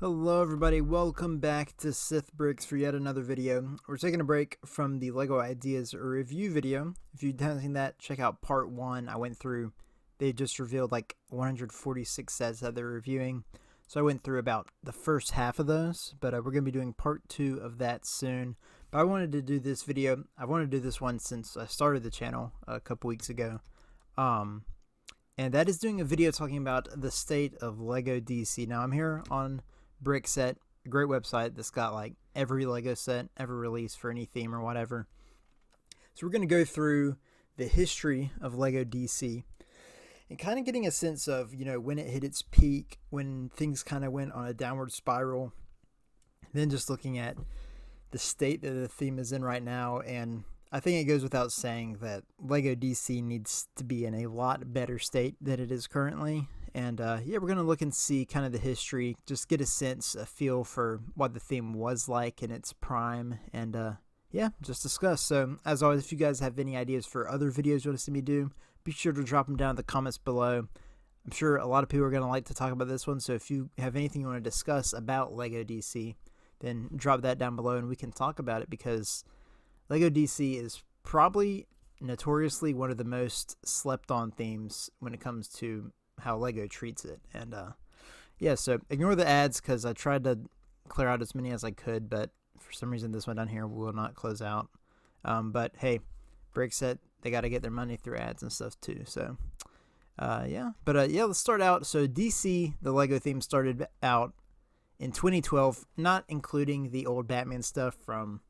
Hello everybody, welcome back to Sith Bricks for yet another video. We're taking a break from the LEGO Ideas review video. If you haven't seen that, check out part 1. I went through, they just revealed like 146 sets that they're reviewing. So I went through about the first half of those, but we're going to be doing part 2 of that soon. But I wanted to do this video, I wanted to do this one since I started the channel a couple weeks ago. And that is doing a video talking about the state of LEGO DC. Now I'm here on Brickset, a great website that's got like every LEGO set ever released for any theme or whatever. So we're going to go through the history of LEGO DC and kind of getting a sense of, you know, when it hit its peak, when things kind of went on a downward spiral, then just looking at the state that the theme is in right now. And I think it goes without saying that LEGO DC needs to be in a lot better state than it is currently. And yeah, we're going to look and see kind of the history, just get a sense, a feel for what the theme was like in its prime, and yeah, just discuss. So as always, if you guys have any ideas for other videos you want to see me do, be sure to drop them down in the comments below. I'm sure a lot of people are going to like to talk about this one, so if you have anything you want to discuss about LEGO DC, then drop that down below and we can talk about it, because LEGO DC is probably notoriously one of the most slept on themes when it comes to how LEGO treats it. And yeah, so ignore the ads because I tried to clear out as many as I could, but for some reason this one down here will not close out. But hey, Brickset, they got to get their money through ads and stuff too. So yeah, but yeah, let's start out. So DC, the LEGO theme, started out in 2012, not including the old Batman stuff from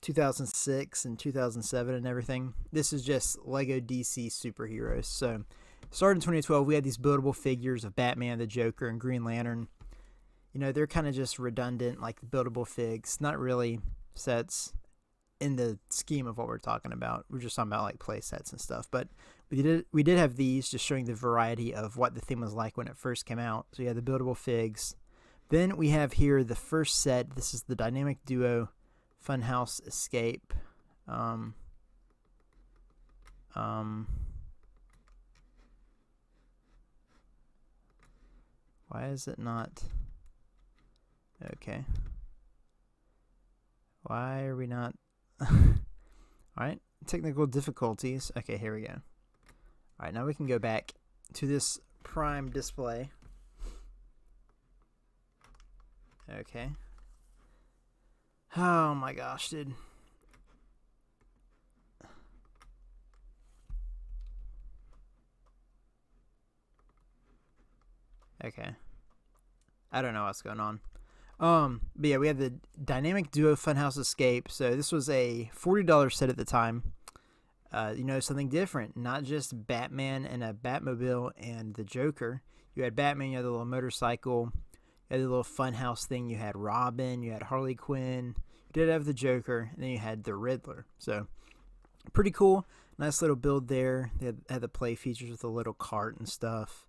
2006 and 2007 and everything. This is just LEGO DC superheroes. So started in 2012, we had these buildable figures of Batman, the Joker, and Green Lantern. You know, they're kind of just redundant, like the buildable figs, not really sets in the scheme of what we're talking about. We're just talking about like play sets and stuff. But we did have these, just showing the variety of what the theme was like when it first came out. So you had the buildable figs. Then we have here the first set. This is the Dynamic Duo Funhouse Escape. Why is it not? Okay. Why are we not? Alright, technical difficulties. Okay, here we go. Alright, now we can go back to this prime display. Okay. Oh my gosh, dude. Okay. I don't know what's going on. But yeah, we have the Dynamic Duo Funhouse Escape. So this was a $40 set at the time. You know, something different. Not just Batman and a Batmobile and the Joker. You had Batman, you had the little motorcycle, you had the little funhouse thing, you had Robin, you had Harley Quinn, you did have the Joker, and then you had the Riddler. So pretty cool. Nice little build there. They had the play features with a little cart and stuff.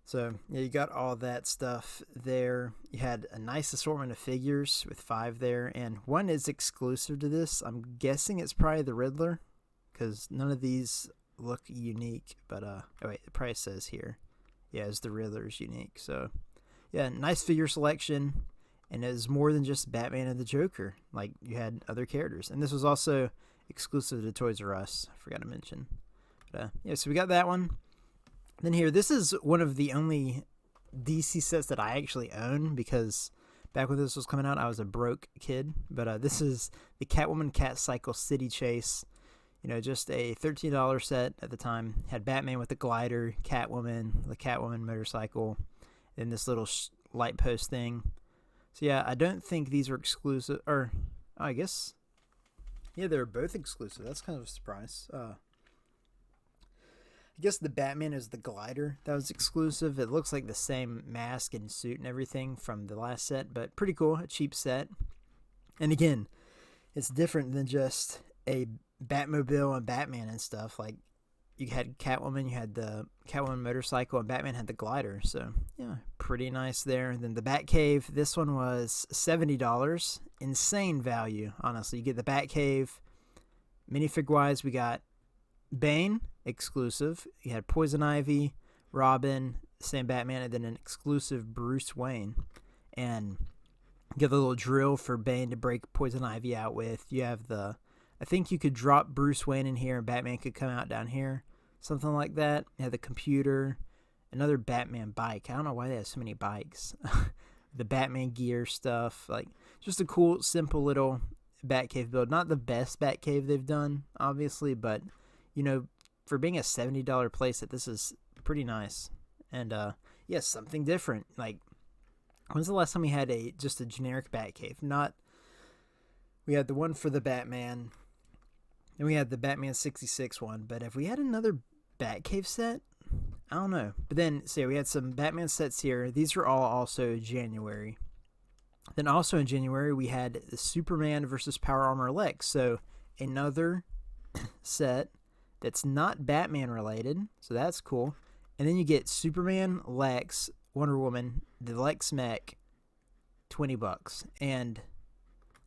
So yeah, you got all that stuff there. You had a nice assortment of figures with 5 there, and one is exclusive to this. I'm guessing it's probably the Riddler, because none of these look unique. But oh wait, the price says here, yeah, it's the Riddler's unique. So yeah, nice figure selection, and it was more than just Batman and the Joker. Like, you had other characters, and this was also exclusive to Toys R Us. I forgot to mention. But yeah, so we got that one. Then here, this is one of the only DC sets that I actually own, because back when this was coming out, I was a broke kid. But this is the Catwoman Cat Cycle City Chase. You know, just a $13 set at the time. Had Batman with the glider, Catwoman, the Catwoman motorcycle, and this little light post thing. So yeah, I don't think these are exclusive, or I guess, yeah, they're both exclusive. That's kind of a surprise. I guess the Batman is the glider that was exclusive. It looks like the same mask and suit and everything from the last set, but pretty cool, a cheap set. And again, it's different than just a Batmobile and Batman and stuff. Like, you had Catwoman, you had the Catwoman motorcycle, and Batman had the glider. So yeah, pretty nice there. And then the Batcave, this one was $70. Insane value, honestly. You get the Batcave. Minifig wise, we got Bane, exclusive. You had Poison Ivy, Robin, same Batman, and then an exclusive Bruce Wayne. and you have the little drill for Bane to break Poison Ivy out with. You have I think you could drop Bruce Wayne in here and Batman could come out down here. Something like that. You have the computer. Another Batman bike. I don't know why they have so many bikes. The Batman gear stuff. Like, just a cool, simple little Batcave build. Not the best Batcave they've done, obviously, but, you know, for being a $70 playset, this is pretty nice. And, yeah, something different. Like, when's the last time we had just a generic Batcave? We had the one for the Batman. Then we had the Batman 66 one. But have we had another Batcave set? I don't know. But then, so we had some Batman sets here. These are all also January. Then also in January, we had the Superman versus Power Armor Lex. So another set that's not Batman related. So that's cool. And then you get Superman, Lex, Wonder Woman, the Lex mech, $20. And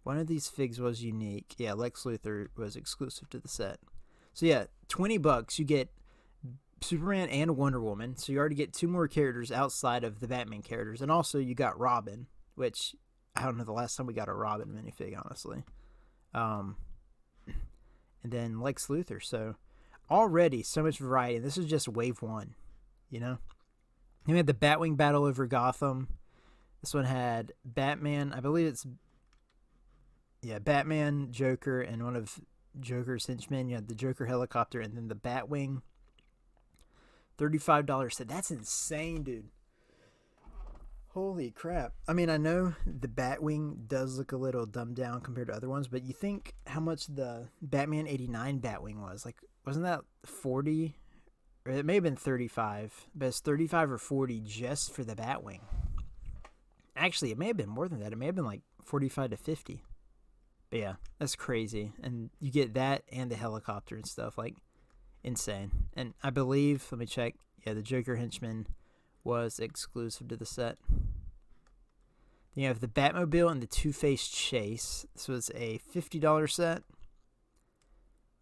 one of these figs was unique. Yeah, Lex Luthor was exclusive to the set. So yeah, $20, you get Superman and Wonder Woman. So you already get 2 more characters outside of the Batman characters. And also you got Robin, which I don't know the last time we got a Robin minifig, honestly. And then Lex Luthor. So already so much variety. And this is just wave 1, you know? Then we had the Batwing battle over Gotham. This one had Batman, I believe it's, yeah, Batman, Joker, and one of Joker's henchmen. You had the Joker helicopter and then the Batwing. $35 set. That's insane, dude. Holy crap. I mean, I know the Batwing does look a little dumbed down compared to other ones, but you think how much the Batman 89 Batwing was. Like, wasn't that 40? Or it may have been 35, but it's 35 or 40 just for the Batwing. Actually, it may have been more than that. It may have been like 45 to 50. But yeah, that's crazy. And you get that and the helicopter and stuff. Like, insane. And I believe, let me check. Yeah, the Joker henchman was exclusive to the set. Then you have the Batmobile and the Two-Face Chase. This was a $50 set.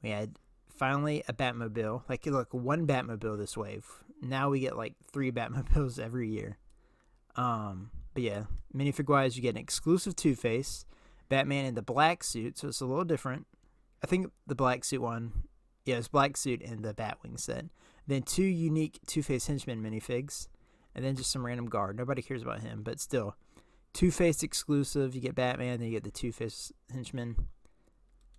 We had finally a Batmobile. Like, look, 1 Batmobile this wave. Now we get like 3 Batmobiles every year. But yeah, minifig wise, you get an exclusive Two-Face, Batman in the black suit, so it's a little different. I think the black suit one, yeah, it's black suit and the Batwing set. Then 2 unique Two-Face henchmen minifigs, and then just some random guard. Nobody cares about him, but still, Two-Face exclusive. You get Batman, then you get the Two-Face henchman.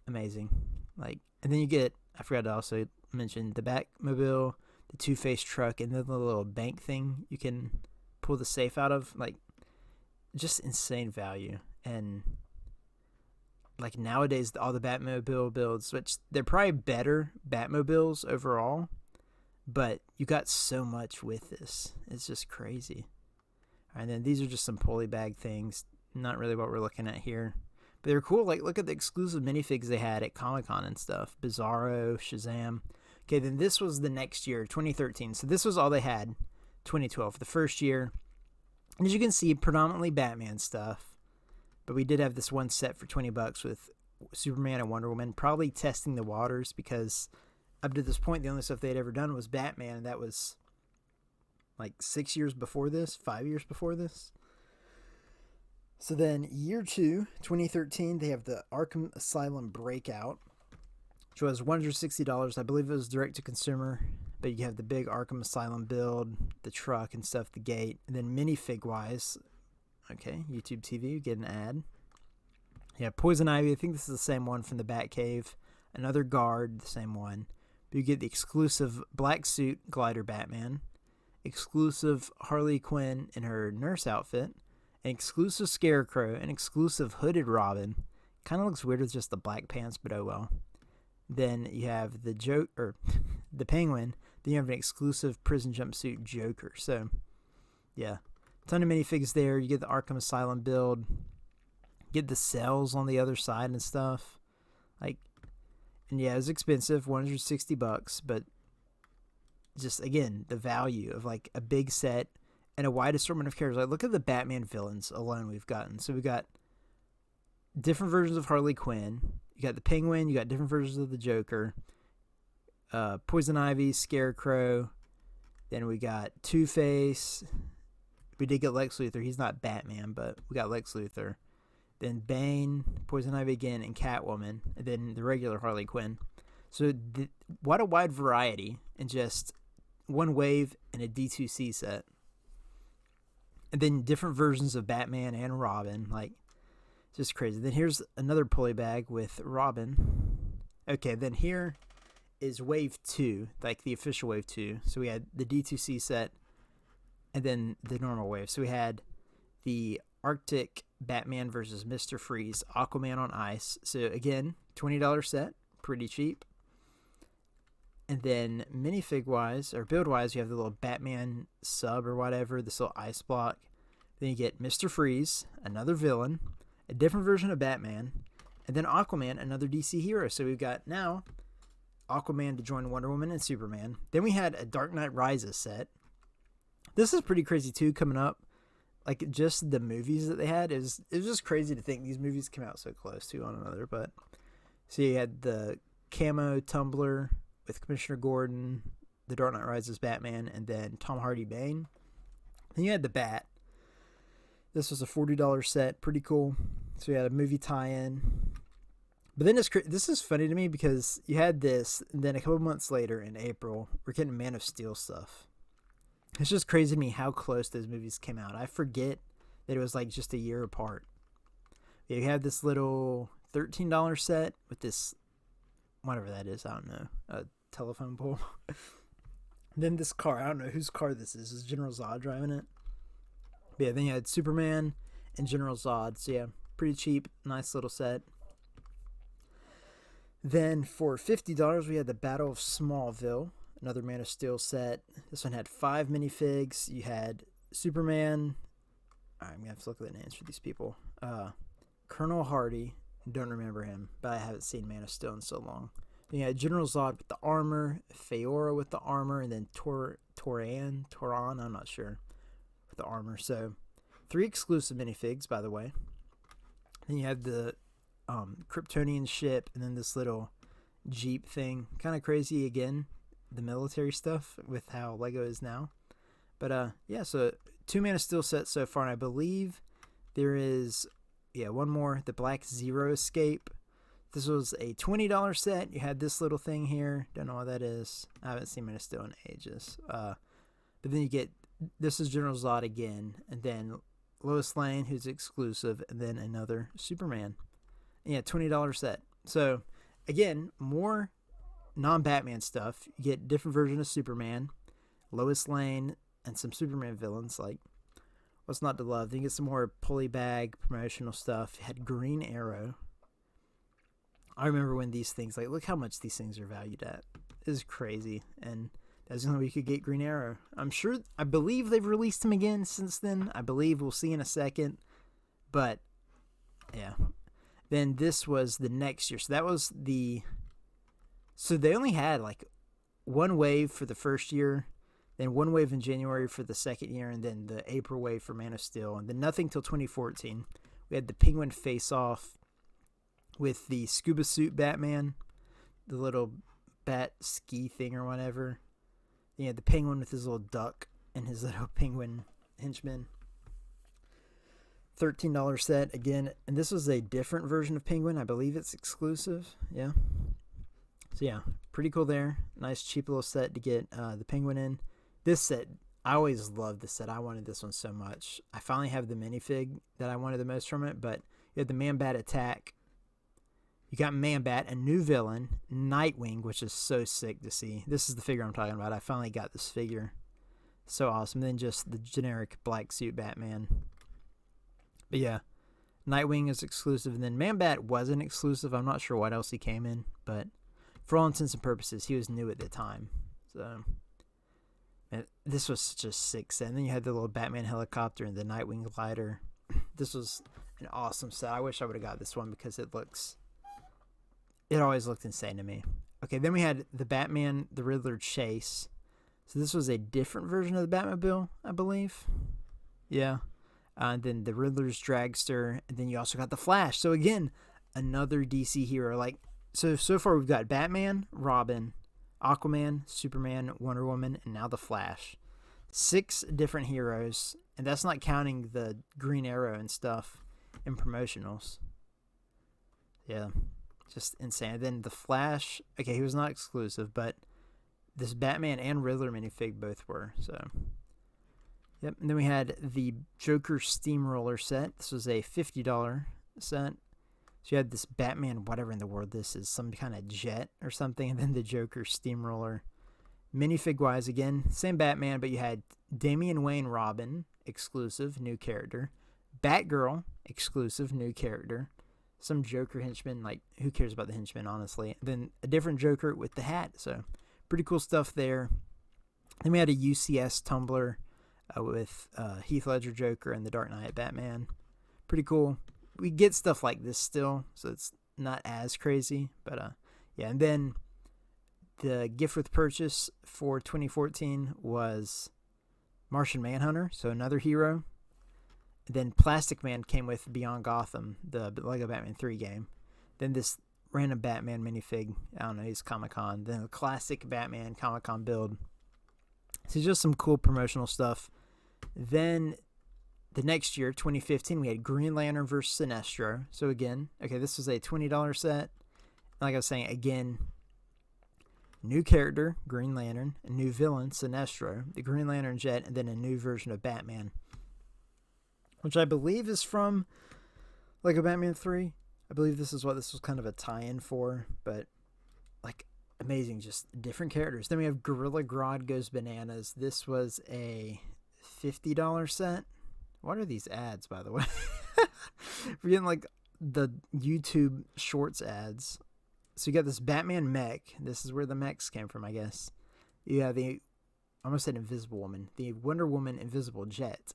Amazing. Like, and then you get, I forgot to also mention the Batmobile, the Two-Face truck, and then the little bank thing you can pull the safe out of. Like, just insane value. And like nowadays, all the Batmobile builds, which they're probably better Batmobiles overall, but you got so much with this. It's just crazy. And then these are just some pulley bag things. Not really what we're looking at here. But they're cool. Like, look at the exclusive minifigs they had at Comic-Con and stuff. Bizarro, Shazam. Okay, then this was the next year, 2013. So this was all they had, 2012, the first year. And as you can see, predominantly Batman stuff. But we did have this one set for $20 with Superman and Wonder Woman. Probably testing the waters because up to this point, the only stuff they'd ever done was Batman. And that was like 6 years before this, 5 years before this. So then year 2, 2013, they have the Arkham Asylum Breakout, which was $160. I believe it was direct to consumer, but you have the big Arkham Asylum build, the truck and stuff, the gate, and then minifig wise, okay, YouTube TV, you get an ad. Yeah, Poison Ivy, I think this is the same one from the Batcave. Another guard, the same one. But you get the exclusive black suit glider Batman, exclusive Harley Quinn in her nurse outfit, an exclusive Scarecrow, an exclusive hooded Robin. Kind of looks weird with just the black pants, but oh well. Then you have the the Penguin. Then you have an exclusive prison jumpsuit Joker. So, yeah, ton of minifigs there. You get the Arkham Asylum build. Get the cells on the other side and stuff. Like, and yeah, it was expensive, $160, but just again the value of like a big set and a wide assortment of characters. Like, look at the Batman villains alone we've gotten. So we got different versions of Harley Quinn. You got the Penguin. You got different versions of the Joker. Poison Ivy, Scarecrow. Then we got Two-Face. We did get Lex Luthor. He's not Batman, but we got Lex Luthor. Then Bane, Poison Ivy again, and Catwoman. And then the regular Harley Quinn. So what a wide variety in just one wave and a D2C set. And then different versions of Batman and Robin. Like, just crazy. Then here's another pulley bag with Robin. Okay, then here is wave 2, like the official wave 2. So we had the D2C set and then the normal wave. So we had the Arctic Batman versus Mr. Freeze, Aquaman on Ice. So again, $20 set, pretty cheap. And then minifig wise, or build wise, you have the little Batman sub or whatever, this little ice block. Then you get Mr. Freeze, another villain, a different version of Batman, and then Aquaman, another DC hero. So we've got now Aquaman to join Wonder Woman and Superman. Then we had a Dark Knight Rises set. This is pretty crazy too, coming up. Like, just the movies that they had, it was just crazy to think these movies came out so close to one another. But so you had the camo tumbler with Commissioner Gordon, the Dark Knight Rises Batman, and then Tom Hardy Bane. Then you had the Bat. This was a $40 set, pretty cool. So you had a movie tie-in. But then this is funny to me because you had this, and then a couple months later in April, we're getting Man of Steel stuff. It's just crazy to me how close those movies came out. I forget that it was like just a year apart. You have this little $13 set with this, whatever that is, I don't know, a telephone pole. Then this car, I don't know whose car this is. Is General Zod driving it? But yeah, then you had Superman and General Zod. So yeah, pretty cheap, nice little set. Then for $50, we had the Battle of Smallville, another Man of Steel set. This one had 5 minifigs. You had Superman. I'm going to have to look at the names for these people. Colonel Hardy. Don't remember him, but I haven't seen Man of Steel in so long. Then you had General Zod with the armor, Feora with the armor, and then Toran, I'm not sure, with the armor. So 3 exclusive minifigs, by the way. Then you had the Kryptonian ship, and then this little Jeep thing. Kind of crazy again, the military stuff with how Lego is now. But yeah, so 2 Man of Steel sets so far, and I believe there is one more, the Black Zero Escape. This was a $20 set. You had this little thing here. Don't know what that is. I haven't seen Man of Steel in ages. But then you get, this is General Zod again, and then Lois Lane, who's exclusive, and then another Superman. And yeah, $20 set. So again, more non-Batman stuff. You get different version of Superman, Lois Lane, and some Superman villains. Like, what's not to love? Then you get some more pulley bag promotional stuff. You had Green Arrow. I remember when these things, like, look how much these things are valued at. It is crazy. And that's the only way you could get Green Arrow. I believe they've released him again since then. I believe we'll see in a second. But yeah. Then this was the next year. So that was so they only had like one wave for the first year, then one wave in January for the second year, and then the April wave for Man of Steel, and then nothing till 2014. We had the Penguin face-off with the scuba suit Batman, the little bat ski thing or whatever. Then you had the Penguin with his little duck and his little penguin henchman. $13 set again, and this was a different version of Penguin. I believe it's exclusive. Yeah. So yeah, pretty cool there. Nice cheap little set to get the Penguin in. This set, I always loved this set. I wanted this one so much. I finally have the minifig that I wanted the most from it, but you had the Man-Bat attack. You got Man-Bat, a new villain, Nightwing, which is so sick to see. This is the figure I'm talking about. I finally got this figure. So awesome. Then just the generic black suit Batman. But yeah, Nightwing is exclusive, and then Man-Bat wasn't exclusive. I'm not sure what else he came in, but for all intents and purposes, he was new at the time. So, man, this was such a sick set. And then you had the little Batman helicopter and the Nightwing glider. This was an awesome set. I wish I would have got this one because it always looked insane to me. Okay, then we had the Batman, the Riddler chase. So this was a different version of the Batmobile, I believe. Yeah. And then the Riddler's dragster, and then you also got the Flash. So again, another DC hero. Like, so far we've got Batman, Robin, Aquaman, Superman, Wonder Woman, and now the Flash. 6 different heroes, and that's not counting the Green Arrow and stuff in promotionals. Yeah, just insane. And then the Flash, okay, he was not exclusive, but this Batman and Riddler minifig both were, so. Yep, and then we had the Joker Steamroller set. This was a $50 set. So you had this Batman, whatever in the world this is, some kind of jet or something, and then the Joker Steamroller. Minifig-wise, again, same Batman, but you had Damian Wayne Robin, exclusive, new character. Batgirl, exclusive, new character. Some Joker henchman, like, who cares about the henchman, honestly. Then a different Joker with the hat, so pretty cool stuff there. Then we had a UCS tumbler with Heath Ledger Joker and the Dark Knight Batman. Pretty cool. We get stuff like this still, so it's not as crazy, but yeah. And then the gift with purchase for 2014 was Martian Manhunter, so another hero. And then Plastic Man came with Beyond Gotham, the Lego Batman 3 game. Then this random Batman minifig, I don't know, he's Comic-Con. Then the classic Batman Comic-Con build. So just some cool promotional stuff. Then the next year, 2015, we had Green Lantern vs. Sinestro. So again, okay, this was a $20 set. Like I was saying, again, new character, Green Lantern, a new villain, Sinestro, the Green Lantern jet, and then a new version of Batman, which I believe is from Lego Batman 3. I believe this is what this was kind of a tie-in for, but like amazing, just different characters. Then we have Gorilla Grodd Goes Bananas. This was a $50 set. What are these ads, by the way? We're getting like the YouTube Shorts ads. So you got this Batman mech. This is where the mechs came from, I guess. You have I almost said Invisible Woman. The Wonder Woman Invisible Jet.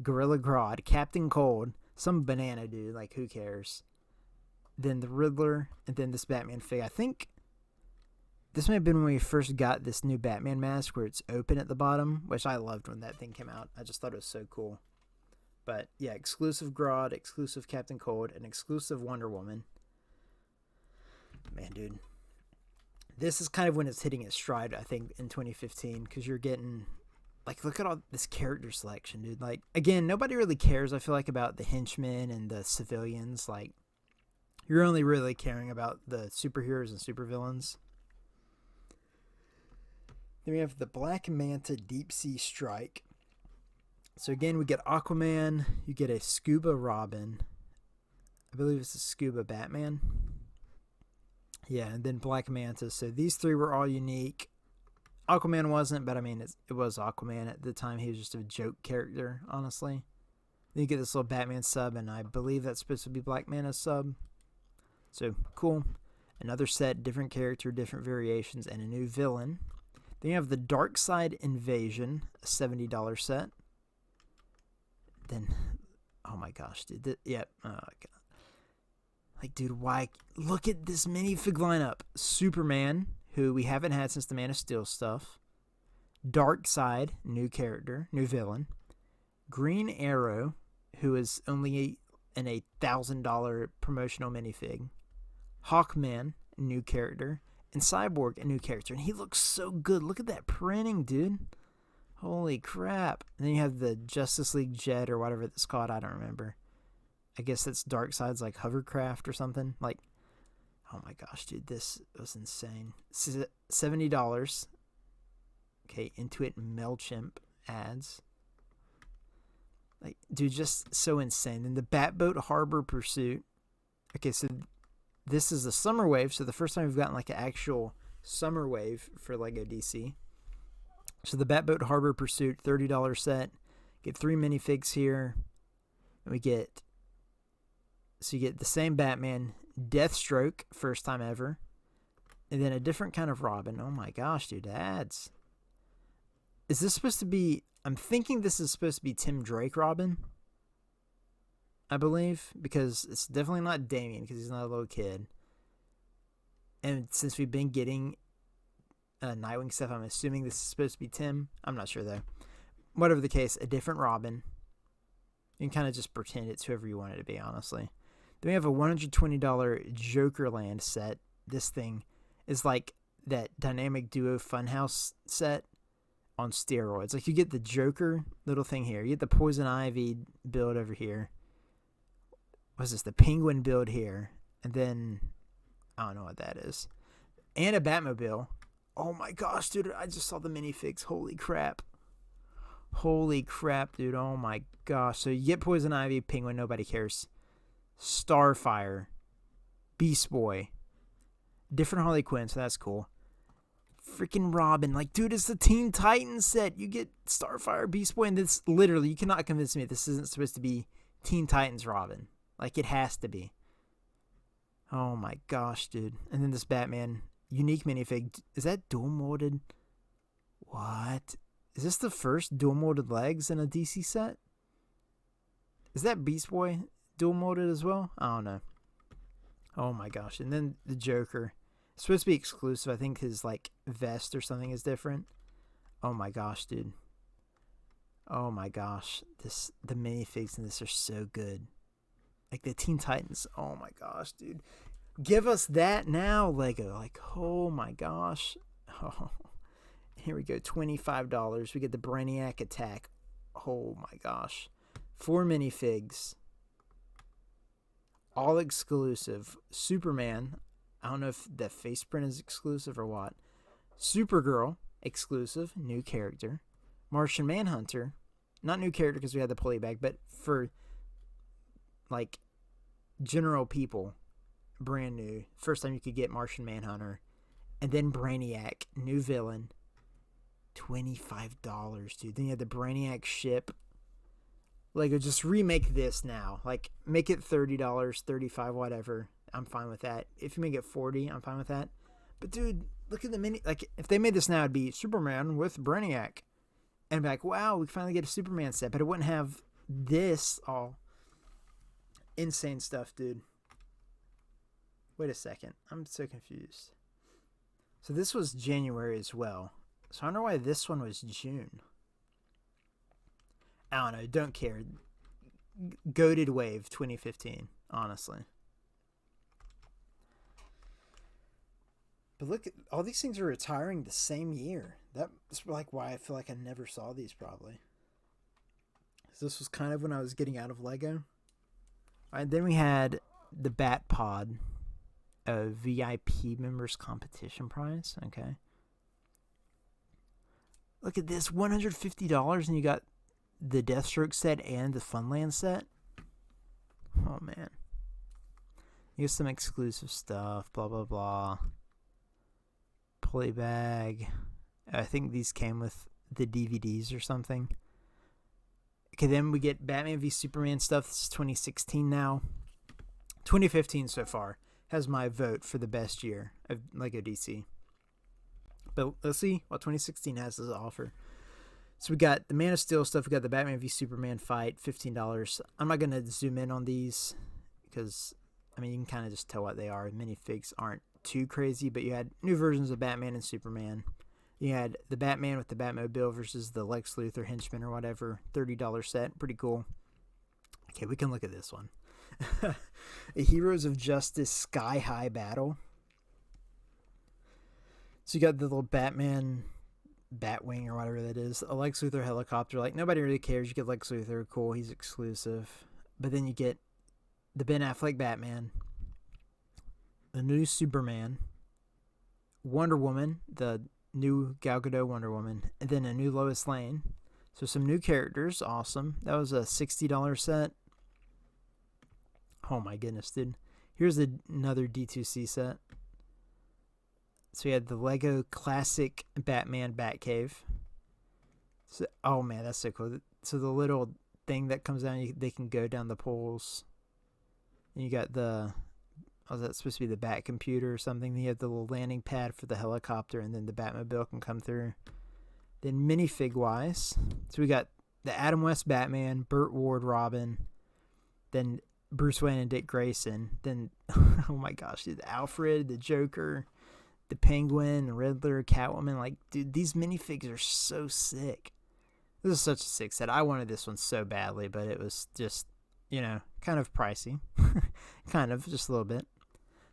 Gorilla Grodd, Captain Cold, some banana dude, like who cares? Then the Riddler, and then this Batman fig. I think this may have been when we first got this new Batman mask where it's open at the bottom, which I loved when that thing came out. I just thought it was so cool. But yeah, exclusive Grodd, exclusive Captain Cold, and exclusive Wonder Woman. Man, dude. This is kind of when it's hitting its stride, I think, in 2015, because you're getting, like, look at all this character selection, dude. Like, again, nobody really cares, I feel like, about the henchmen and the civilians. Like, you're only really caring about the superheroes and supervillains. Then we have the Black Manta Deep Sea Strike. So again, we get Aquaman, you get a Scuba Robin. I believe it's a Scuba Batman. Yeah, and then Black Manta. So these 3 were all unique. Aquaman wasn't, but I mean, it was Aquaman at the time. He was just a joke character, honestly. Then you get this little Batman sub, and I believe that's supposed to be Black Manta's sub. So, cool. Another set, different character, different variations, and a new villain. Then you have the Dark Side Invasion, a $70 set. Then, oh my gosh, dude. Yep. Oh, God. Like, dude, why? Look at this minifig lineup. Superman, who we haven't had since the Man of Steel stuff. Darkseid, new character, new villain. Green Arrow, who is only in a $1,000 promotional minifig. Hawkman, new character. And Cyborg, a new character. And he looks so good. Look at that printing, dude. Holy crap. And then you have the Justice League jet or whatever it's called. I don't remember. I guess that's Darkseid's like hovercraft or something. Like, oh my gosh, dude. This was insane. $70. Okay, Intuit MailChimp ads. Like, dude, just so insane. And the Batboat Harbor Pursuit. Okay, so this is the Summer Wave. So the first time we've gotten like an actual Summer Wave for Lego DC. So the Batboat Harbor Pursuit, $30 set. Get 3 minifigs here. And we get, so you get the same Batman, Deathstroke, first time ever. And then a different kind of Robin. Oh my gosh, dude, ads. Is this supposed to be, I'm thinking this is supposed to be Tim Drake Robin. I believe. Because it's definitely not Damian, because he's not a little kid. And since we've been getting Nightwing stuff, I'm assuming this is supposed to be Tim. I'm not sure though. Whatever the case, a different Robin. You can kind of just pretend it's whoever you want it to be, honestly. Then we have a $120 Jokerland set. This thing is like that Dynamic Duo Funhouse set on steroids. Like, you get the Joker little thing here. You get the Poison Ivy build over here. What's this? The Penguin build here. And then, I don't know what that is. And a Batmobile. Oh my gosh, dude. I just saw the minifigs. Holy crap. Holy crap, dude. Oh my gosh. So you get Poison Ivy, Penguin, nobody cares. Starfire. Beast Boy. Different Harley Quinn, so that's cool. Freaking Robin. Like, dude, it's the Teen Titans set. You get Starfire, Beast Boy, and this literally, you cannot convince me this isn't supposed to be Teen Titans Robin. Like, it has to be. Oh my gosh, dude. And then this Batman unique minifig. Is that dual molded? What? Is this the first dual molded legs in a DC set? Is that Beast Boy dual molded as well? I don't know. Oh my gosh. And then the Joker. It's supposed to be exclusive. I think his like vest or something is different. Oh my gosh, dude. Oh my gosh. The minifigs in this are so good. Like the Teen Titans. Oh my gosh, dude. Give us that now, Lego. Like, oh my gosh. Oh, here we go. $25. We get the Brainiac attack. Oh my gosh. 4 minifigs. All exclusive. Superman. I don't know if the face print is exclusive or what. Supergirl. Exclusive. New character. Martian Manhunter. Not new character because we had the pulley bag, but for like general people, brand new. First time you could get Martian Manhunter. And then Brainiac. New villain. $25, dude. Then you had the Brainiac ship. Lego, just remake this now. Like, make it $30, $35, whatever. I'm fine with that. If you make it $40, I'm fine with that. But, dude, look at the mini. Like, if they made this now, it'd be Superman with Brainiac. And be like, wow, we finally get a Superman set. But it wouldn't have this all insane stuff, dude. Wait a second. I'm so confused. So this was January as well. So I wonder why this one was June. I don't know. Don't care. Goated Wave 2015, honestly. But look, all these things are retiring the same year. That's like why I feel like I never saw these probably. So this was kind of when I was getting out of Lego. All right, then we had the Bat Pod, a VIP members competition prize. Okay. Look at this, $150, and you got the Deathstroke set and the Funland set. Oh, man. You get some exclusive stuff, blah, blah, blah. Pulley bag. I think these came with the DVDs or something. Okay, then we get Batman v Superman stuff. This is 2016 now. 2015 so far has my vote for the best year of Lego DC. But let's see what 2016 has to offer. So we got the Man of Steel stuff. We got the Batman v Superman fight, $15. I'm not going to zoom in on these because, I mean, you can kind of just tell what they are. Minifigs aren't too crazy, but you had new versions of Batman and Superman. You had the Batman with the Batmobile versus the Lex Luthor henchman or whatever, $30 set. Pretty cool. Okay, we can look at this one. A Heroes of Justice Sky High Battle. So you got the little Batman Batwing or whatever that is. A Lex Luthor helicopter. Like, nobody really cares. You get Lex Luthor. Cool. He's exclusive. But then you get the Ben Affleck Batman. The new Superman. Wonder Woman. The new Gal Gadot Wonder Woman. And then a new Lois Lane. So some new characters. Awesome. That was a $60 set. Oh my goodness, dude. Here's another D2C set. So we had the Lego Classic Batman Batcave. So, oh man, that's so cool. So the little thing that comes down, they can go down the poles. And you got was that supposed to be the Bat computer or something? Then you have the little landing pad for the helicopter, and then the Batmobile can come through. Then minifig wise, so we got the Adam West Batman, Burt Ward Robin, then Bruce Wayne and Dick Grayson. Then, oh my gosh, dude, Alfred, the Joker, the Penguin, the Riddler, Catwoman. Like, dude, these minifigs are so sick. This is such a sick set. I wanted this one so badly, but it was just, kind of pricey. Kind of, just a little bit.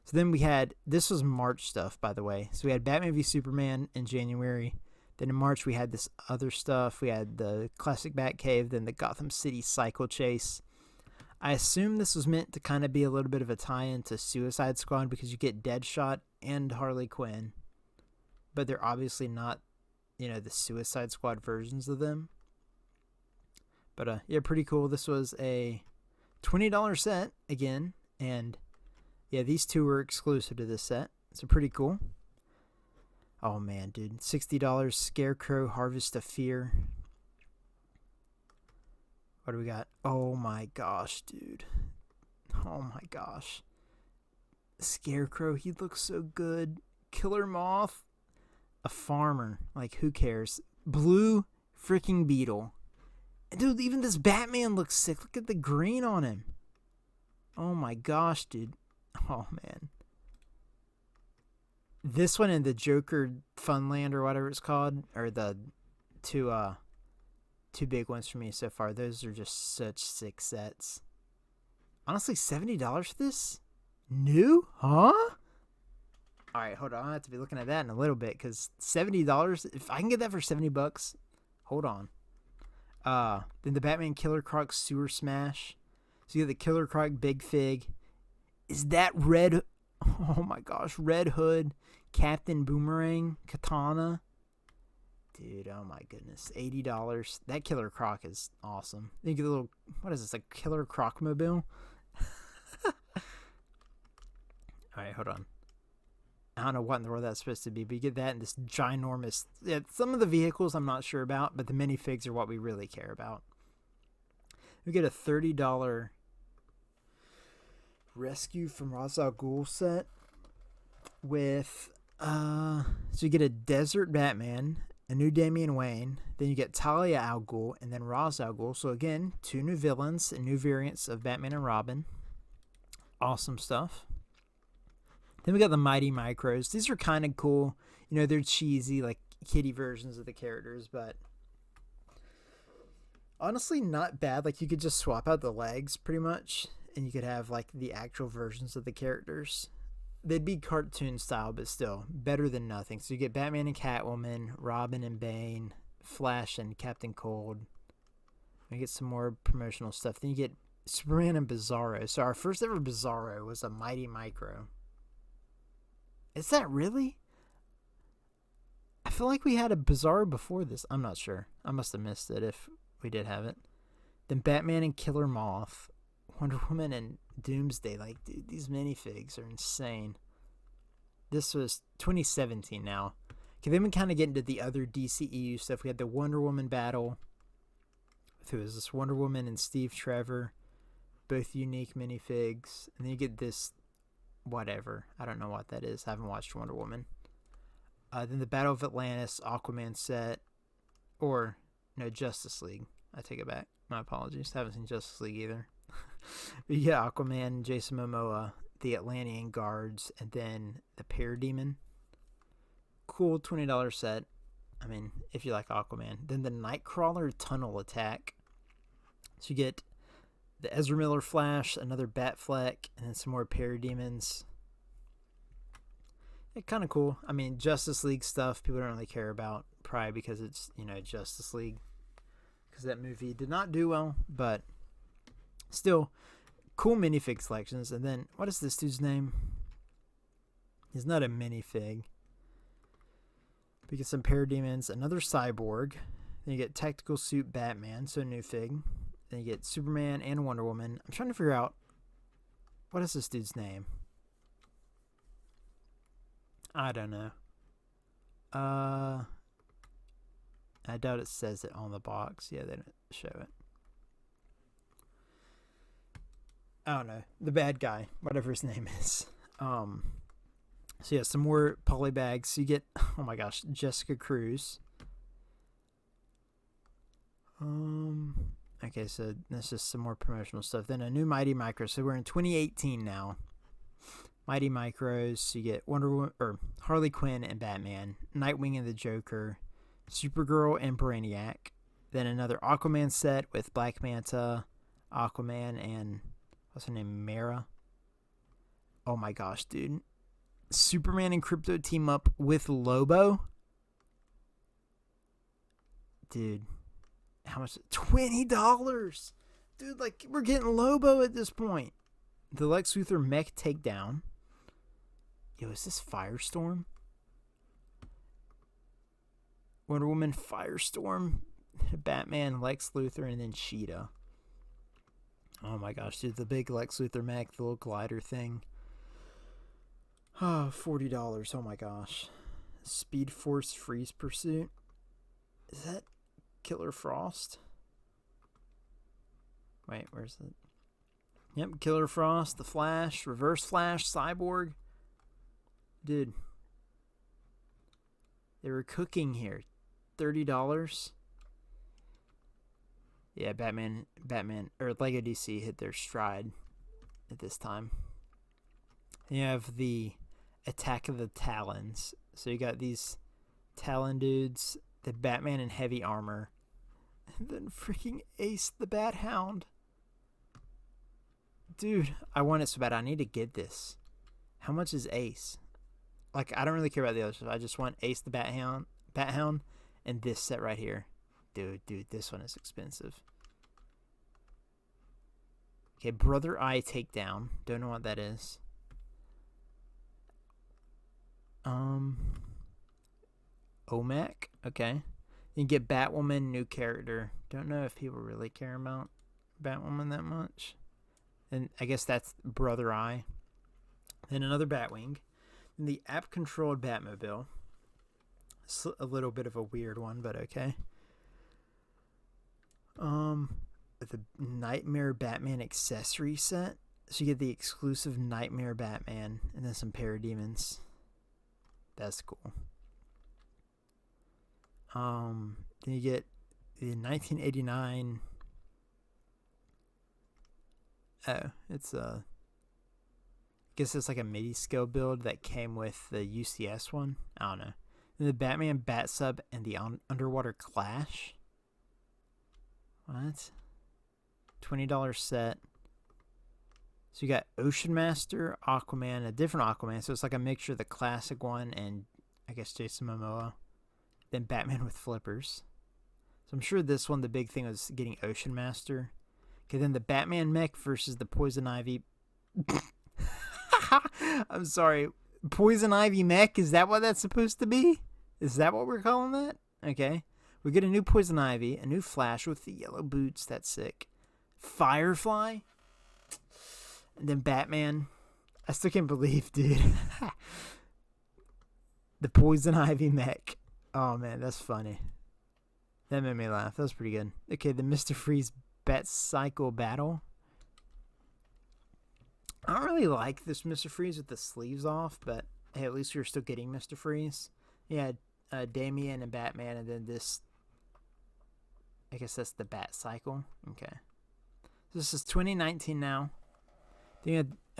So then we had, this was March stuff, by the way. So we had Batman v Superman in January. Then in March, we had this other stuff. We had the classic Batcave, then the Gotham City Cycle Chase. I assume this was meant to kind of be a little bit of a tie-in to Suicide Squad because you get Deadshot and Harley Quinn. But they're obviously not, the Suicide Squad versions of them. But, yeah, pretty cool. This was a $20 set, again. And, yeah, these two were exclusive to this set. So pretty cool. Oh, man, dude. $60 Scarecrow Harvest of Fear. What do we got? Oh, my gosh, dude. Oh, my gosh. Scarecrow, he looks so good. Killer Moth. A farmer. Like, who cares? Blue freaking Beetle. And, dude, even this Batman looks sick. Look at the green on him. Oh, my gosh, dude. Oh, man. This one and the Joker Funland or whatever it's called are the two big ones for me so far. Those are just such sick sets. Honestly, $70 for this? New? Huh? Alright, hold on. I have to be looking at that in a little bit because $70, if I can get that for $70, hold on. Then the Batman Killer Croc Sewer Smash. So you get the Killer Croc Big Fig. Is that Red? Oh my gosh, Red Hood, Captain Boomerang, Katana. Dude, oh my goodness. $80. That Killer Croc is awesome. Then you get a little, what is this, a Killer Croc mobile? Alright, hold on. I don't know what in the world that's supposed to be, but you get that in this ginormous, some of the vehicles I'm not sure about, but the minifigs are what we really care about. We get a $30 Rescue from Ra's al Ghul set with, so you get a Desert Batman, a new Damian Wayne, then you get Talia al Ghul, and then Ra's al Ghul. So again, two new villains and new variants of Batman and Robin. Awesome stuff. Then we got the Mighty Micros. These are kind of cool. They're cheesy, like kiddie versions of the characters, but honestly not bad. Like you could just swap out the legs pretty much, and you could have like the actual versions of the characters. They'd be cartoon style, but still better than nothing. So you get Batman and Catwoman, Robin and Bane, Flash and Captain Cold. You get some more promotional stuff. Then you get Superman and Bizarro. So our first ever Bizarro was a Mighty Micro. Is that really? I feel like we had a Bizarro before this. I'm not sure. I must have missed it if we did have it. Then Batman and Killer Moth. Wonder Woman and Doomsday. Like, dude, these minifigs are insane. This was 2017 now. Okay, then we kind of get into the other DCEU stuff. We had the Wonder Woman battle. Who is this? Wonder Woman and Steve Trevor. Both unique minifigs. And then you get this whatever. I don't know what that is. I haven't watched Wonder Woman. Then the Battle of Atlantis Aquaman set. Or, no, Justice League. I take it back. My apologies. I haven't seen Justice League either. But you get Aquaman, Jason Momoa, the Atlantean Guards, and then the Parademon. Cool $20 set. I mean, if you like Aquaman. Then the Nightcrawler Tunnel Attack. So you get the Ezra Miller Flash, another Batfleck, and then some more Parademons. Yeah, kind of cool. I mean, Justice League stuff people don't really care about, probably because it's, Justice League. Because that movie did not do well, but still, cool minifig selections. And then, what is this dude's name? He's not a minifig. We get some Parademons, another Cyborg. Then you get Tactical Suit Batman, so new fig. Then you get Superman and Wonder Woman. I'm trying to figure out, what is this dude's name? I don't know. I doubt it says it on the box. Yeah, they don't show it. I don't know. The bad guy, whatever his name is. So yeah, some more polybags. So you get, oh my gosh, Jessica Cruz. Okay, so that's just some more promotional stuff. Then a new Mighty Micro. So we're in 2018 now. Mighty Micros. So you get Wonder Woman, or Harley Quinn and Batman, Nightwing and the Joker, Supergirl and Brainiac. Then another Aquaman set with Black Manta, Aquaman, and what's her name, Mara. Oh my gosh, dude. Superman and Krypto team up with Lobo. Dude, how much? $20! Dude, like, we're getting Lobo at this point. The Lex Luthor mech takedown. Yo, is this Firestorm? Wonder Woman, Firestorm, Batman, Lex Luthor, and then Cheetah. Oh my gosh, dude, the big Lex Luthor mech, the little glider thing. Oh, $40. Oh my gosh. Speed Force Freeze Pursuit. Is that Killer Frost? Wait, where's it? Yep, Killer Frost, the Flash, Reverse Flash, Cyborg. Dude. They were cooking here. $30. Yeah, Batman, or Lego DC hit their stride at this time. You have the Attack of the Talons. So you got these Talon dudes, the Batman in heavy armor, and then freaking Ace the Bat Hound. Dude, I want it so bad. I need to get this. How much is Ace? Like, I don't really care about the other stuff. I just want Ace the Bat Hound, and this set right here. Dude, this one is expensive. Okay, Brother Eye Takedown. Don't know what that is. OMAC. Okay. You can get Batwoman, new character. Don't know if people really care about Batwoman that much. And I guess that's Brother Eye. Then another Batwing. And the app-controlled Batmobile. It's a little bit of a weird one, but okay. The Nightmare Batman accessory set. So you get the exclusive Nightmare Batman and then some Parademons. That's cool. Then you get the 1989. Oh, it's I guess it's like a MIDI scale build that came with the UCS one. I don't know. And the Batman Bat Sub and the Underwater Clash. What? $20 set. So you got Ocean Master, Aquaman, a different Aquaman. So it's like a mixture of the classic one and I guess Jason Momoa. Then Batman with flippers. So I'm sure this one, the big thing was getting Ocean Master. Okay, then the Batman mech versus the Poison Ivy. I'm sorry. Poison Ivy mech? Is that what that's supposed to be? Is that what we're calling that? Okay. We get a new Poison Ivy, a new Flash with the yellow boots. That's sick. Firefly. And then Batman. I still can't believe, dude. The Poison Ivy mech. Oh, man, that's funny. That made me laugh. That was pretty good. Okay, the Mr. Freeze Bat Cycle Battle. I don't really like this Mr. Freeze with the sleeves off, but hey, at least you're still getting Mr. Freeze. Yeah, Damian and Batman, and then this. I guess that's the Bat Cycle. Okay. This is 2019 now.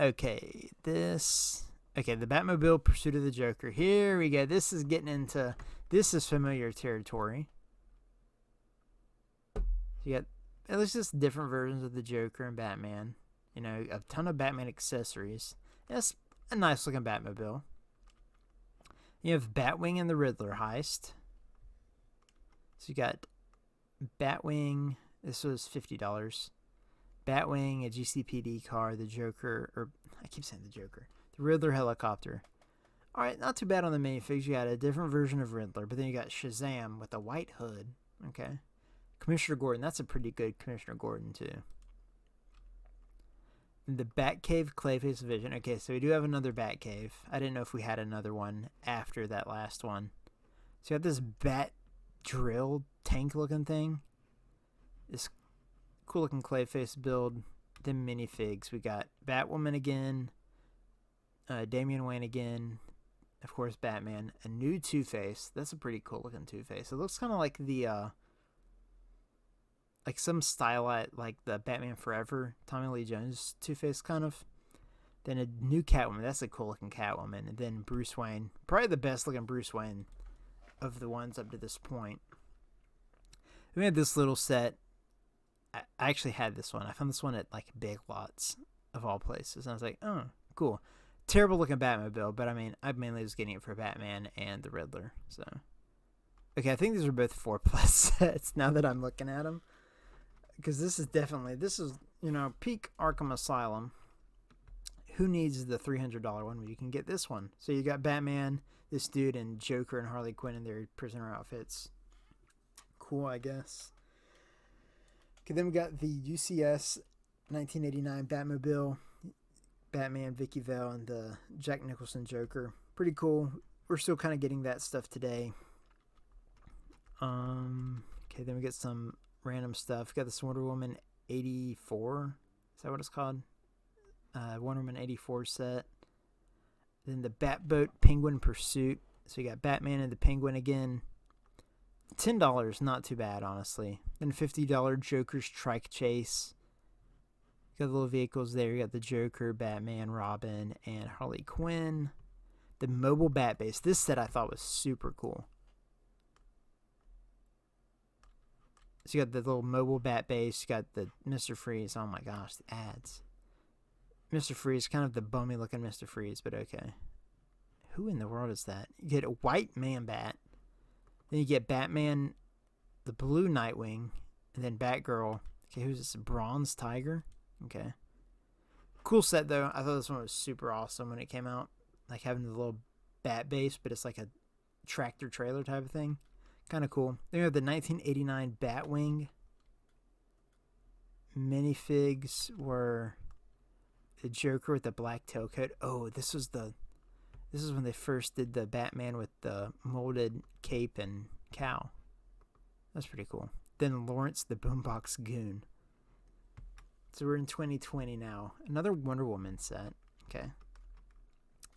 Okay, this. Okay, the Batmobile Pursuit of the Joker. Here we go. This is getting into. This is familiar territory. You got at least just different versions of the Joker and Batman. You know, a ton of Batman accessories. That's a nice looking Batmobile. You have Batwing and the Riddler heist. So you got Batwing. This was $50. Batwing, a GCPD car, the Joker, or I keep saying the Joker. The Riddler helicopter. Alright, not too bad on the minifigs. You got a different version of Riddler, but then you got Shazam with a white hood. Okay. Commissioner Gordon. That's a pretty good Commissioner Gordon, too. And the Batcave Clayface Vision. Okay, so we do have another Batcave. I didn't know if we had another one after that last one. So you got this Bat Drill tank-looking thing. This cool-looking Clayface build. Then minifigs. We got Batwoman again. Damian Wayne again. Of course, Batman. A new Two-Face. That's a pretty cool-looking Two-Face. It looks kind of like the... like some style like the Batman Forever, Tommy Lee Jones Two-Face kind of. Then a new Catwoman. That's a cool looking Catwoman. And then Bruce Wayne. Probably the best looking Bruce Wayne of the ones up to this point. We had this little set. I actually had this one. I found this one at like Big Lots of all places. And I was like, oh, cool. Terrible looking Batmobile. But I mean, I mainly was getting it for Batman and the Riddler. So Okay, I think these are both 4+ sets now that I'm looking at them. Because this is, peak Arkham Asylum. Who needs the $300 one when you can get this one? So you got Batman, this dude, and Joker and Harley Quinn in their prisoner outfits. Cool, I guess. Okay, then we got the UCS 1989 Batmobile, Batman, Vicky Vale, and the Jack Nicholson Joker. Pretty cool. We're still kind of getting that stuff today. Okay, then we get some random stuff. We got this Wonder Woman 84. Is that what it's called? Wonder Woman 84 set. Then the Batboat Penguin Pursuit. So you got Batman and the Penguin again. $10, not too bad, honestly. Then $50 Joker's Trike Chase. You got the little vehicles there. You got the Joker, Batman, Robin, and Harley Quinn. The mobile bat base. This set I thought was super cool. So you got the little mobile bat base. You got the Mr. Freeze. Oh my gosh, the ads. Mr. Freeze, kind of the bummy looking Mr. Freeze, but okay. Who in the world is that? You get a white man bat. Then you get Batman, the blue Nightwing, and then Batgirl. Okay, who's this? Bronze Tiger? Okay. Cool set, though. I thought this one was super awesome when it came out. Like having the little bat base, but it's like a tractor trailer type of thing. Kind of cool. Then we have the 1989 Batwing. Minifigs were the Joker with the black tailcoat. Oh, this is when they first did the Batman with the molded cape and cowl. That's pretty cool. Then Lawrence the Boombox Goon. So we're in 2020 now. Another Wonder Woman set. Okay.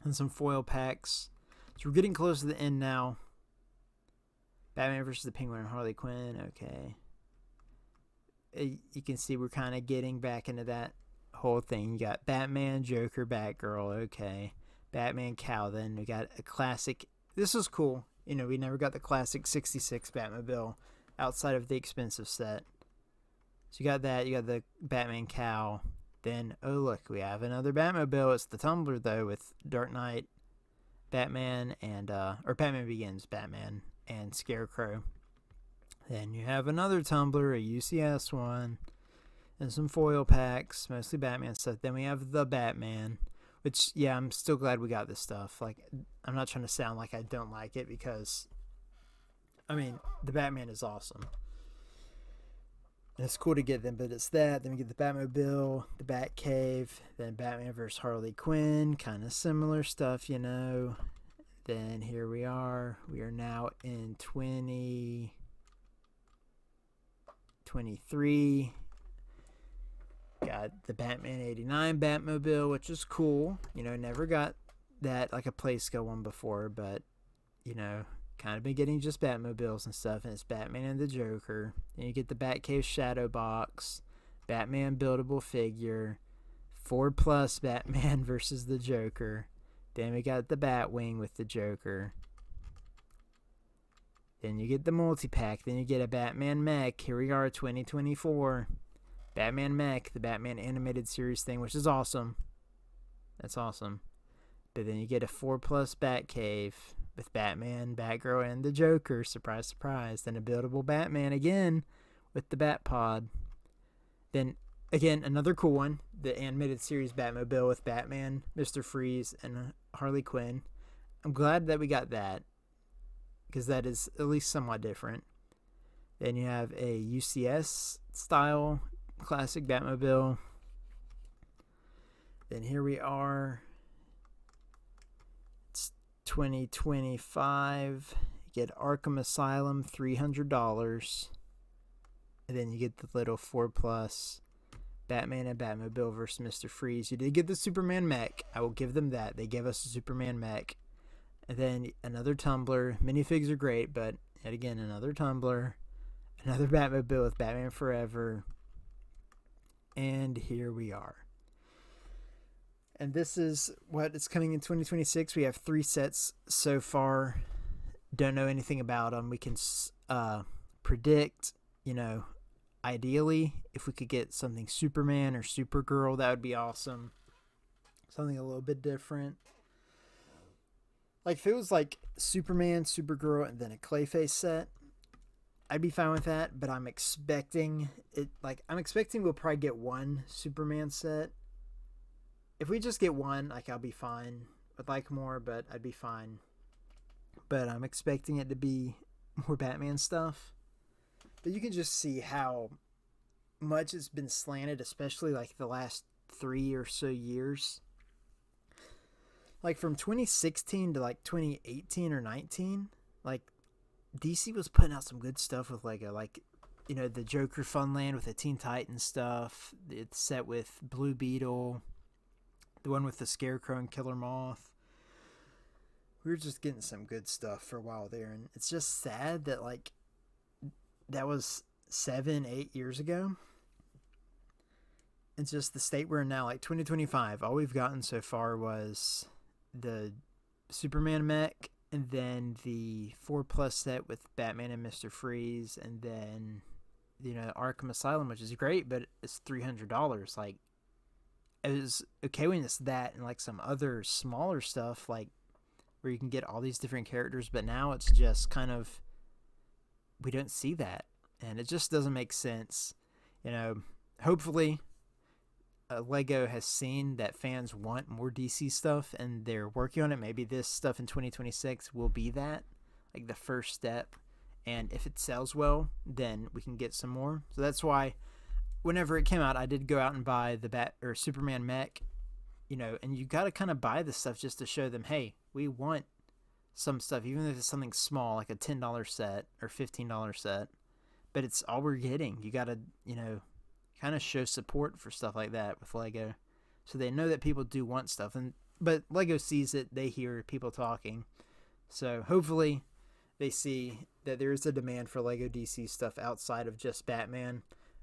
And some foil packs. So we're getting close to the end now. Batman versus the Penguin and Harley Quinn. Okay. You can see we're kind of getting back into that whole thing. You got Batman, Joker, Batgirl. Okay. Batman cowl. Then we got a classic. This was cool. We never got the classic 66 Batmobile outside of the expensive set. So you got that. You got the Batman cowl. Then, oh look, we have another Batmobile. It's the Tumbler, though, with Dark Knight, Batman, and, or Batman Begins, Batman, and Scarecrow. Then you have another Tumbler, a UCS one, and some foil packs, mostly Batman stuff. Then we have the Batman, which, yeah, I'm still glad we got this stuff. Like, I'm not trying to sound like I don't like it because, the Batman is awesome. And it's cool to get them, but it's that. Then we get the Batmobile, the Batcave, then Batman vs. Harley Quinn, kind of similar stuff, Then here we are. We are now in 2023. Got the Batman 89 Batmobile, which is cool. Never got that like a Playsco one before, but, kind of been getting just Batmobiles and stuff, and it's Batman and the Joker. Then you get the Batcave Shadow Box, Batman buildable figure, 4+ Batman versus the Joker. Then we got the Batwing with the Joker. Then you get the multi-pack. Then you get a Batman mech. Here we are, 2024. Batman mech, the Batman animated series thing, which is awesome. That's awesome. But then you get a 4+ Batcave with Batman, Batgirl, and the Joker. Surprise, surprise. Then a buildable Batman again with the Batpod. Then, again, another cool one. The animated series Batmobile with Batman, Mr. Freeze, and Harley Quinn. I'm glad that we got that, because that is at least somewhat different. Then you have a UCS style classic Batmobile. Then here we are. It's 2025. You get Arkham Asylum, $300. And then you get the little 4+ Batman and Batmobile versus Mr. Freeze. You did get the Superman mech. I will give them that. They gave us a Superman mech. And then another Tumbler. Minifigs are great, but yet again, another Tumbler. Another Batmobile with Batman Forever. And here we are. And this is what is coming in 2026. We have 3 sets so far. Don't know anything about them. We can predict, ideally, if we could get something Superman or Supergirl, that would be awesome. Something a little bit different. Like if it was like Superman, Supergirl, and then a Clayface set, I'd be fine with that. But I'm expecting it. Like I'm expecting we'll probably get one Superman set. If we just get one, like I'll be fine. I'd like more, but I'd be fine. But I'm expecting it to be more Batman stuff. But you can just see how much it's been slanted, especially like the last 3 or so years. Like from 2016 to like 2018 or 19, like DC was putting out some good stuff with Lego. Like, you know, the Joker Funland with the Teen Titans stuff. It's set with Blue Beetle, the one with the Scarecrow and Killer Moth. We were just getting some good stuff for a while there, and it's just sad that like that was 7-8 years ago. It's just the state we're in now, like 2025. All we've gotten so far was the Superman mech, and then the 4+ set with Batman and Mr. Freeze, and then, you know, Arkham Asylum, which is great, but it's $300. Like, it was okay when it's that and like some other smaller stuff, like where you can get all these different characters, but now it's just kind of, we don't see that, and it just doesn't make sense. You know, hopefully Lego has seen that fans want more DC stuff and they're working on it. Maybe this stuff in 2026 will be that, like the first step, and if it sells well, then we can get some more. So that's why whenever it came out, I did go out and buy the Superman mech, you know, and you got to kind of buy this stuff just to show them, hey, we want some stuff, even if it's something small, like a $10 set or $15 set, but it's all we're getting. You got to, you know, kind of show support for stuff like that with Lego, so they know that people do want stuff. But Lego sees it, they hear people talking, so hopefully they see that there is a demand for Lego DC stuff outside of just Batman.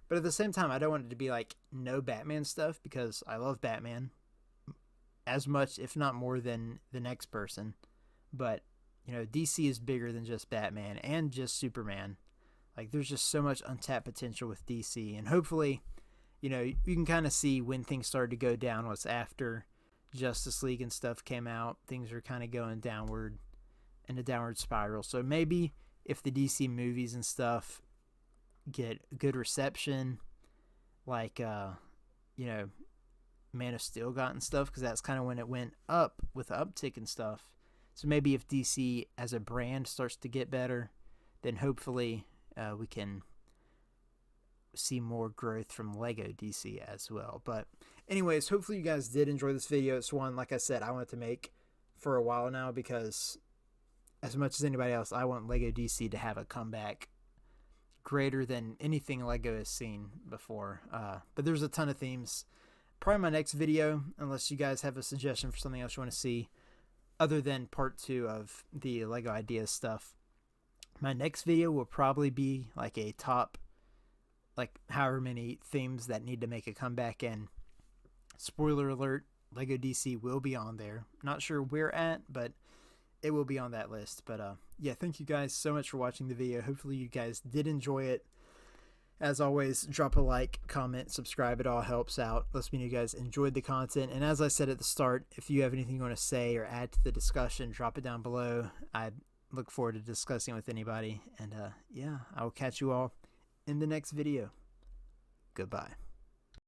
But at the same time, I don't want it to be like no Batman stuff, because I love Batman as much, if not more, than the next person. But, you know, DC is bigger than just Batman and just Superman. Like, there's just so much untapped potential with DC. And hopefully, you know, you can kind of see when things started to go down was after Justice League and stuff came out. Things are kind of going downward, in a downward spiral. So maybe if the DC movies and stuff get good reception, like, you know, Man of Steel got and stuff, because that's kind of when it went up with the uptick and stuff. So maybe if DC as a brand starts to get better, then hopefully we can see more growth from Lego DC as well. But anyways, hopefully you guys did enjoy this video. It's one, like I said, I wanted to make for a while now, because as much as anybody else, I want Lego DC to have a comeback greater than anything Lego has seen before. But there's a ton of themes. Probably my next video, unless you guys have a suggestion for something else you want to see other than part 2 of the Lego Ideas stuff. My next video will probably be like a top, like however many themes that need to make a comeback, and spoiler alert, Lego DC will be on there. Not sure where at, but it will be on that list. But yeah, thank you guys so much for watching the video. Hopefully you guys did enjoy it. As always, drop a like, comment, subscribe. It all helps out. Lets me know you guys enjoyed the content. And as I said at the start, if you have anything you want to say or add to the discussion, drop it down below. I look forward to discussing with anybody. And yeah, I will catch you all in the next video. Goodbye.